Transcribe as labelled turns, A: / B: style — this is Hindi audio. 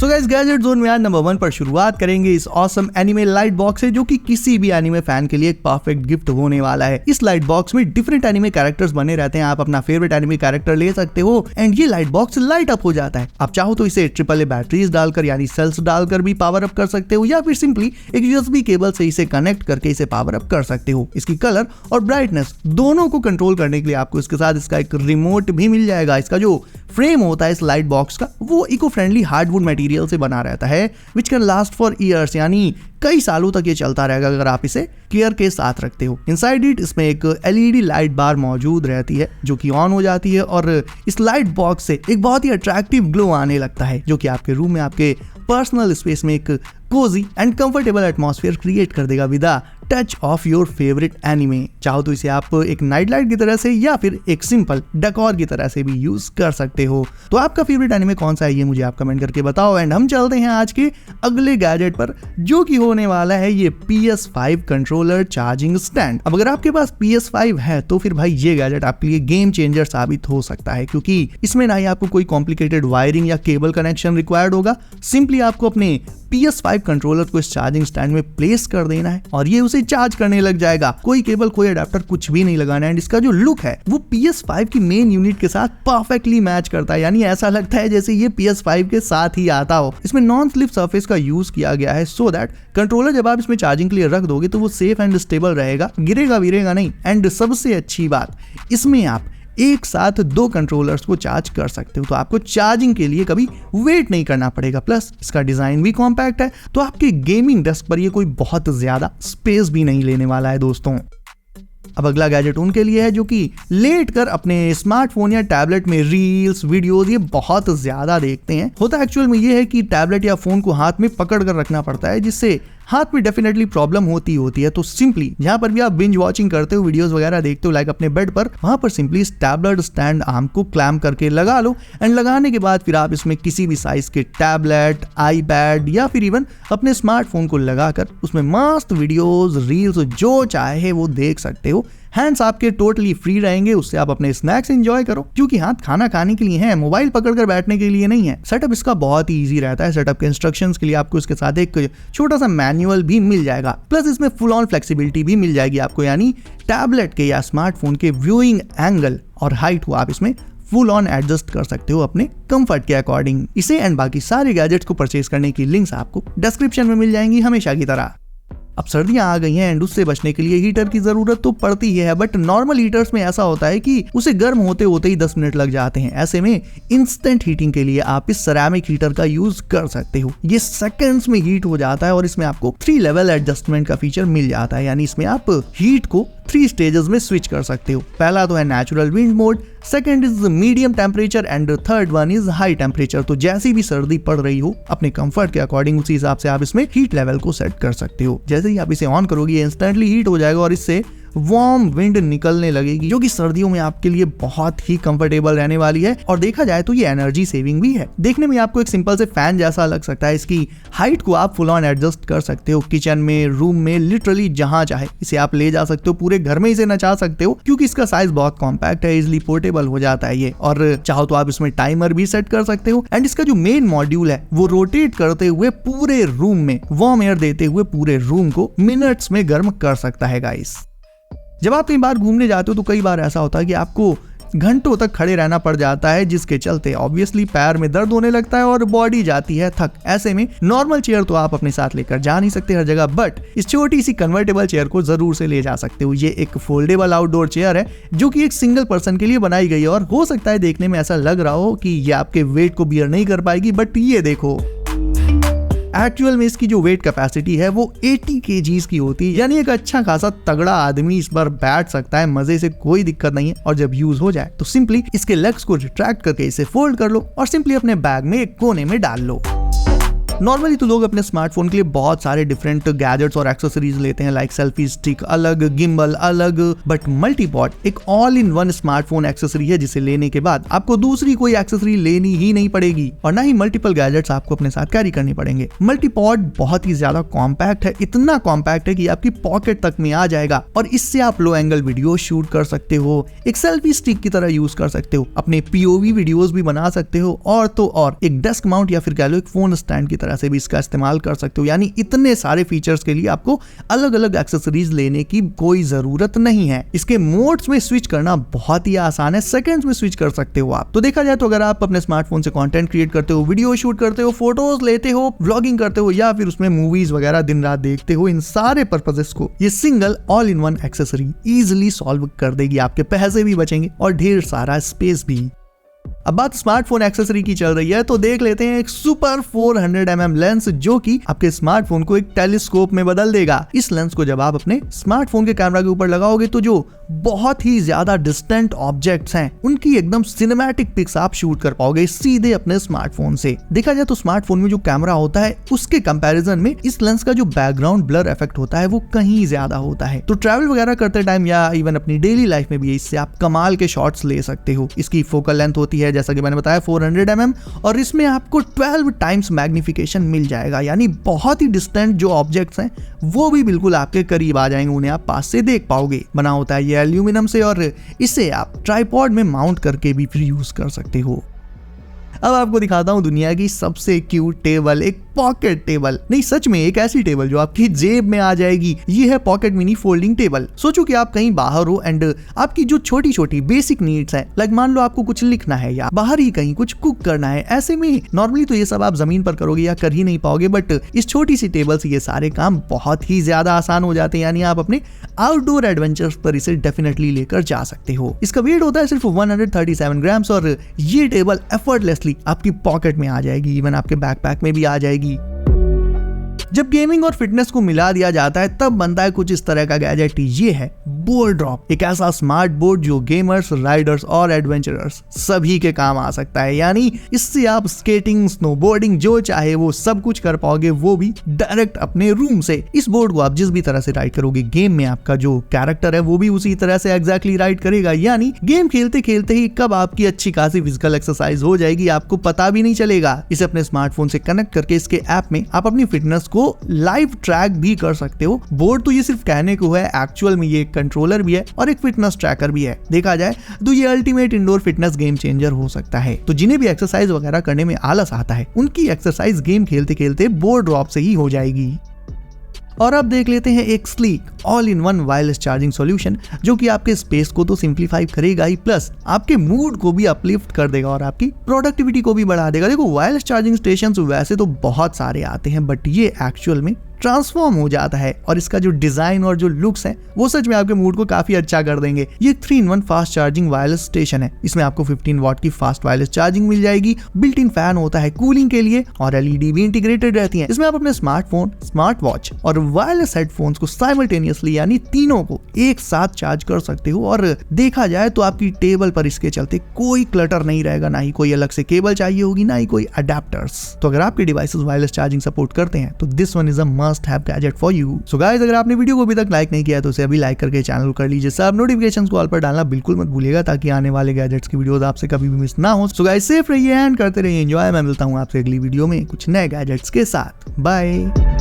A: सो गाइस, गैजेट जोन में आज नंबर 1 पर शुरुआत करेंगे इस ऑसम एनिमे लाइट बॉक्स से, जो कि किसी भी एनिमे फैन के लिए एक परफेक्ट गिफ्ट होने वाला है। इस लाइट बॉक्स में डिफरेंट एनिमे कैरेक्टर्स बने रहते हैं, आप अपना फेवरेट एनिमे कैरेक्टर ले सकते हो एंड ये लाइट बॉक्स लाइट अप हो जाता है। आप चाहो तो इसे AAA बैटरीज डालकर यानी सेल्स डालकर भी पावर अप कर सकते हो, या फिर सिंपली एक USB केबल से इसे कनेक्ट करके इसे पावर अप कर सकते हो। इसकी कलर और ब्राइटनेस दोनों को कंट्रोल करने के लिए आपको इसके साथ इसका एक रिमोट भी मिल जाएगा। इसका जो फ्रेम होता है इस लाइट बॉक्स का, वो इको फ्रेंडली हार्डवुड मटेरियल से बना रहता है, which can last for years, यानी कई सालों तक ये चलता रहेगा अगर आप इसे केयर के साथ रखते हो। इनसाइड इट इसमें एक LED लाइट बार मौजूद रहती है जो कि ऑन हो जाती है और इस लाइट बॉक्स से एक बहुत ही अट्रैक्टिव ग्लो आने लगता है, जो कि आपके रूम में आपके पर्सनल स्पेस में एक Cozi and comfortable atmosphere create कर देगा with the touch of your favourite anime. चाहो तो इसे आप एक नाइट लाइट की तरह से या फिर एक सिंपल डेकोर की तरह से भी यूज कर सकते हो। तो आपका फेवरेट एनिमे कौन सा है ये मुझे आप कमेंट करके बताओ एंड हम चलते हैं आज के अगले गैजेट पर, जो कि होने वाला है ये PS5 कंट्रोलर चार्जिंग स्टैंड। अब अगर आपके पास PS5 है तो फिर भाई ये गैजेट आपके लिए गेम चेंजर साबित हो सकता है, क्योंकि इसमें ना ही आपको कोई कॉम्प्लिकेटेड वायरिंग या केबल कनेक्शन रिक्वायर्ड होगा। सिंपली आपको अपने PS5 कंट्रोलर को इस चार्जिंग स्टैंड में प्लेस कर देना है और ये उसे चार्ज करने लग जाएगा। कोई केबल, कोई अडेप्टर, कुछ भी नहीं लगाना है। एंड इसका जो लुक है वो PS5 की मेन यूनिट के साथ परफेक्टली मैच करता है, यानी ऐसा लगता है जैसे ये PS5 के साथ ही आता हो। इसमें नॉन स्लिप सरफेस का यूज किया गया है सो दैट कंट्रोलर जब आप इसमें चार्जिंग के लिए रख दोगे तो वो सेफ एंड स्टेबल रहेगा, गिरेगा विरेगा नहीं। एंड सबसे अच्छी बात, इसमें आप एक साथ 2 कंट्रोलर्स को चार्ज कर सकते हो, तो आपको चार्जिंग के लिए कभी वेट नहीं करना पड़ेगा। प्लस इसका डिजाइन भी कॉम्पैक्ट है, तो आपके गेमिंग डेस्क पर ये कोई बहुत ज्यादा स्पेस भी नहीं लेने वाला है दोस्तों। अब अगला गैजेट उनके लिए है जो कि लेट कर अपने स्मार्टफोन या टैबलेट में रील्स, वीडियोस ये बहुत ज्यादा देखते हैं। होता एक्चुअल में ये है कि टैबलेट या फोन को हाथ में पकड़ कर रखना पड़ता है, जिससे हाथ में डेफिनेटली प्रॉब्लम होती है। तो सिंपली जहां पर भी आप बिंज वॉचिंग करते हो, वीडियोस वगैरह देखते हो लाइक अपने बेड पर, वहां पर सिंपली इस टैबलेट स्टैंड आर्म को क्लैम्प करके लगा लो एंड लगाने के बाद फिर आप इसमें किसी भी साइज के टैबलेट, आईपैड या फिर इवन अपने स्मार्टफोन को लगाकर उसमें मस्त वीडियोस, रील्स जो चाहे वो देख सकते हो। हैंड्स आपके टोटली फ्री रहेंगे, उससे आप अपने स्नैक्स एंजॉय करो, क्योंकि हाथ खाना खाने के लिए है, मोबाइल पकड़कर बैठने के लिए नहीं है। सेटअप इसका बहुत ही इजी रहता है। सेटअप के इंस्ट्रक्शंस के लिए आपको इसके साथ एक छोटा सा मैनुअल भी मिल जाएगा, प्लस इसमें फुल ऑन फ्लेक्सिबिलिटी भी मिल जाएगी आपको, यानी टैबलेट के या स्मार्टफोन के व्यूइंग एंगल और हाइट को आप इसमें फुल ऑन एडजस्ट कर सकते हो अपने कंफर्ट के अकॉर्डिंग। इसे एंड बाकी सारे गैजेट्स को परचेज करने की लिंक्स आपको डिस्क्रिप्शन में मिल जाएंगी हमेशा की तरह। अब सर्दियां आ गई हैं एंड उससे बचने के लिए हीटर की जरूरत तो पड़ती ही है, बट नॉर्मल हीटर्स में ऐसा होता है कि उसे गर्म होते होते ही 10 मिनट लग जाते हैं। ऐसे में इंस्टेंट हीटिंग के लिए आप इस सेरामिक हीटर का यूज कर सकते हो। ये सेकंड्स में हीट हो जाता है और इसमें आपको 3 लेवल एडजस्टमेंट का फीचर मिल जाता है, यानी इसमें आप हीट को 3 स्टेजेस में स्विच कर सकते हो। पहला तो है natural wind mode, second is medium temperature and third one is high temperature. तो जैसी भी सर्दी पड़ रही हो अपने कंफर्ट के अकॉर्डिंग उसी हिसाब से आप इसमें हीट लेवल को सेट कर सकते हो। जैसे ही आप इसे ऑन करोगे इंस्टेंटली हीट हो जाएगा और इससे वार्म विंड निकलने लगेगी, जो कि सर्दियों में आपके लिए बहुत ही कंफर्टेबल रहने वाली है। और देखा जाए तो ये एनर्जी सेविंग भी है। देखने में आपको एक सिंपल से फैन जैसा लग सकता है। इसकी हाइट को आप फुल ऑन एडजस्ट कर सकते हो, किचन में, रूम में, लिटरली जहां चाहे इसे आप ले जा सकते हो। पूरे घर में इसे नचा सकते हो, क्योंकि इसका साइज बहुत कॉम्पैक्ट है, इजिली पोर्टेबल हो जाता है ये। और चाहो तो आप इसमें टाइमर भी सेट कर सकते हो। एंड इसका जो मेन मॉड्यूल है वो रोटेट करते हुए पूरे रूम में वार्म एयर देते हुए पूरे रूम को मिनट्स में गर्म कर सकता है गाइस। जब आप कई बार घूमने जाते हो तो कई बार ऐसा होता है कि आपको घंटों तक खड़े रहना पड़ जाता है, जिसके चलते ऑब्वियसली पैर में दर्द होने लगता है और बॉडी जाती है थक। ऐसे में नॉर्मल चेयर तो आप अपने साथ लेकर जा नहीं सकते हर जगह, बट इस छोटी सी कन्वर्टेबल चेयर को जरूर से ले जा सकते हो। ये एक फोल्डेबल आउटडोर चेयर है जो कि एक सिंगल पर्सन के लिए बनाई गई है और हो सकता है देखने में ऐसा लग रहा हो कि ये आपके वेट को बियर नहीं कर पाएगी, बट ये देखो एक्चुअल में इसकी जो वेट कैपेसिटी है वो 80 kgs की होती है, यानी एक अच्छा खासा तगड़ा आदमी इस पर बैठ सकता है मजे से, कोई दिक्कत नहीं है। और जब यूज हो जाए तो सिंपली इसके लेग्स को रिट्रैक्ट करके इसे फोल्ड कर लो और सिंपली अपने बैग में एक कोने में डाल लो। नॉर्मली तो लोग अपने स्मार्टफोन के लिए बहुत सारे डिफरेंट गैजेट्स और एक्सेसरीज लेते हैं, लाइक सेल्फी स्टिक अलग, गिम्बल अलग, बट मल्टीपॉड एक all in one smartphone accessory है जिसे लेने के बाद आपको दूसरी कोई एक्सेसरी लेनी ही नहीं पड़ेगी और ना ही मल्टीपल गैजेट्स आपको अपने साथ कैरी करने पड़ेंगे। मल्टीपॉड बहुत ही ज्यादा कॉम्पैक्ट है, इतना कॉम्पैक्ट है कि आपकी पॉकेट तक में आ जाएगा और इससे आप लो एंगल वीडियो शूट कर सकते हो, एक सेल्फी स्टिक की तरह यूज कर सकते हो, अपने पीओवी वीडियोस भी बना सकते हो और तो और एक डेस्क माउंट या फिर कह लो एक फोन स्टैंड की तरह से भी इसका इस्तेमाल कर सकते हो। यानी इतने सारे फीचर्स के लिए आपको अलग अलग एक्सेसरीज लेने की कोई जरूरत नहीं है। इसके मोड्स में स्विच करना बहुत ही आसान है, सेकंड्स में स्विच कर सकते हो आप। तो देखा जाए तो अगर आप अपने स्मार्टफोन से कंटेंट क्रिएट करते हो, वीडियो शूट करते हो, फोटोज लेते हो, व्लॉगिंग करते हो या फिर उसमें मूवीज वगैरह दिन रात देखते हो, इन सारे पर्पसेस को ये single all in one accessory easily solve कर देगी। आपके पैसे भी बचेंगे और ढेर सारा स्पेस भी। अब बात स्मार्टफोन एक्सेसरी की चल रही है तो देख लेते हैं एक सुपर 400mm लेंस जो कि आपके स्मार्टफोन को एक टेलीस्कोप में बदल देगा। इस लेंस को जब आप अपने स्मार्टफोन के कैमरा के ऊपर लगाओगे तो जो बहुत ही ज्यादा डिस्टेंट ऑब्जेक्ट्स हैं उनकी एकदम सिनेमैटिक पिक्स आप शूट कर पाओगे सीधे अपने स्मार्टफोन से। देखा जाए तो स्मार्टफोन में जो कैमरा होता है उसके कंपैरिजन में इस लेंस का जो बैकग्राउंड ब्लर इफेक्ट होता है वो कहीं ज्यादा होता है। तो ट्रैवल वगैरह करते टाइम या इवन अपनी डेली लाइफ में भी इससे आप कमाल के शॉट्स ले सकते हो। इसकी फोकल लेंथ होती है जैसा कि मैंने बताया 400mm और इसमें आपको 12 टाइम्स मैग्निफिकेशन मिल जाएगा, यानी बहुत ही डिस्टेंट जो ऑब्जेक्ट्स हैं वो भी बिल्कुल आपके करीब आ जाएंगे, उन्हें आप पास से देख पाओगे। बना होता है ये एल्यूमिनियम से और इसे आप ट्राइपॉड में माउंट करके भी फिर यूज कर सकते हो। अब आपको दिखाता हूँ दुनिया की सबसे क्यूट टेबल, एक पॉकेट टेबल। नहीं सच में एक ऐसी टेबल जो आपकी जेब में आ जाएगी। ये है पॉकेट मिनी फोल्डिंग टेबल। सोचो कि आप कहीं बाहर हो एंड आपकी जो छोटी छोटी बेसिक नीड्स है, लाइक मान लो आपको कुछ लिखना है या बाहर ही कहीं कुछ कुक करना है, ऐसे में नॉर्मली तो ये सब आप जमीन पर करोगे या कर ही नहीं पाओगे, बट इस छोटी सी टेबल से ये सारे काम बहुत ही ज्यादा आसान हो जाते हैं। यानी आप अपने आउटडोर एडवेंचर्स पर इसे डेफिनेटली लेकर जा सकते हो। इसका वेट होता है सिर्फ 137 ग्राम्स और ये टेबल एफर्टलेसली आपकी पॉकेट में आ जाएगी, इवन आपके बैकपैक में भी आ जाएगी। जब गेमिंग और फिटनेस को मिला दिया जाता है तब बनता है कुछ इस तरह का गैजेट। ये है बोर्ड ड्रॉप, एक ऐसा स्मार्ट बोर्ड जो गेमर्स, राइडर्स और एडवेंचरर्स सभी के काम आ सकता है। यानी इससे आप स्केटिंग, स्नोबोर्डिंग जो चाहे वो सब कुछ कर पाओगे, वो भी डायरेक्ट अपने रूम से। इस बोर्ड को आप जिस भी तरह से राइड करोगे, गेम में आपका जो कैरेक्टर है वो भी उसी तरह से एग्जैक्टली राइड करेगा। यानी गेम खेलते खेलते ही कब आपकी अच्छी खासी फिजिकल एक्सरसाइज हो जाएगी आपको पता भी नहीं चलेगा। इसे अपने स्मार्टफोन से कनेक्ट करके इसके ऐप में आप अपनी फिटनेस को लाइव ट्रैक भी कर सकते हो। बोर्ड तो ये सिर्फ कहने को है, एक्चुअल में ये एक कंट्रोलर भी है और एक फिटनेस ट्रैकर भी है। देखा जाए तो ये ultimate indoor fitness game changer हो सकता है। तो जिन्हें भी एक्सरसाइज वगैरह करने में आलस आता है उनकी एक्सरसाइज गेम खेलते खेलते बोर्ड ड्रॉप से ही हो जाएगी। और अब देख लेते हैं एक sleek all in one wireless charging solution जो कि आपके स्पेस को तो सिंप्लीफाई करेगा ही, प्लस आपके मूड को भी अपलिफ्ट कर देगा और आपकी प्रोडक्टिविटी को भी बढ़ा देगा। देखो वायरलेस चार्जिंग स्टेशन वैसे तो बहुत सारे आते हैं, बट ये एक्चुअल में ट्रांसफॉर्म हो जाता है और इसका जो डिजाइन और जो लुक्स है वो सच में आपके मूड को काफी अच्छा कर देंगे। ये 3-in-1 fast charging wireless station है। इसमें आपको 15 वॉट की फास्ट वायरलेस चार्जिंग मिल जाएगी, बिल्ट इन फैन होता है कूलिंग के लिए और एलईडी भी इंटीग्रेटेड रहती है। इसमें आप अपने स्मार्टफोन, स्मार्ट वॉच और वायरलेस हेडफोन्स को साइमल्टेनियसली यानी तीनों को एक साथ चार्ज कर सकते हो। और देखा जाए तो आपकी टेबल पर इसके चलते कोई क्लटर नहीं रहेगा, ना ही कोई अलग से केबल चाहिए होगी, ना ही कोई अडेप्टर्स। तो अगर आपके डिवाइसेस वायरलेस चार्जिंग सपोर्ट करते हैं तो this one is a must have gadget for you. So guys, अगर आपने वीडियो को अभी तक लाइक नहीं किया तो उसे अभी लाइक करके चैनल कर लीजिए। सब नोटिफिकेशंस को ऑल पर डालना बिल्कुल मत भूलिएगा ताकि आने वाले गैजेट्स की वीडियोस आपसे कभी भी मिस ना हो। सो गाइस, सेफ रहिए एंड करते रहिए एंजॉय। मैं मिलता हूं आपसे अगली वीडियो में कुछ नए गैजेट्स के साथ। बाय।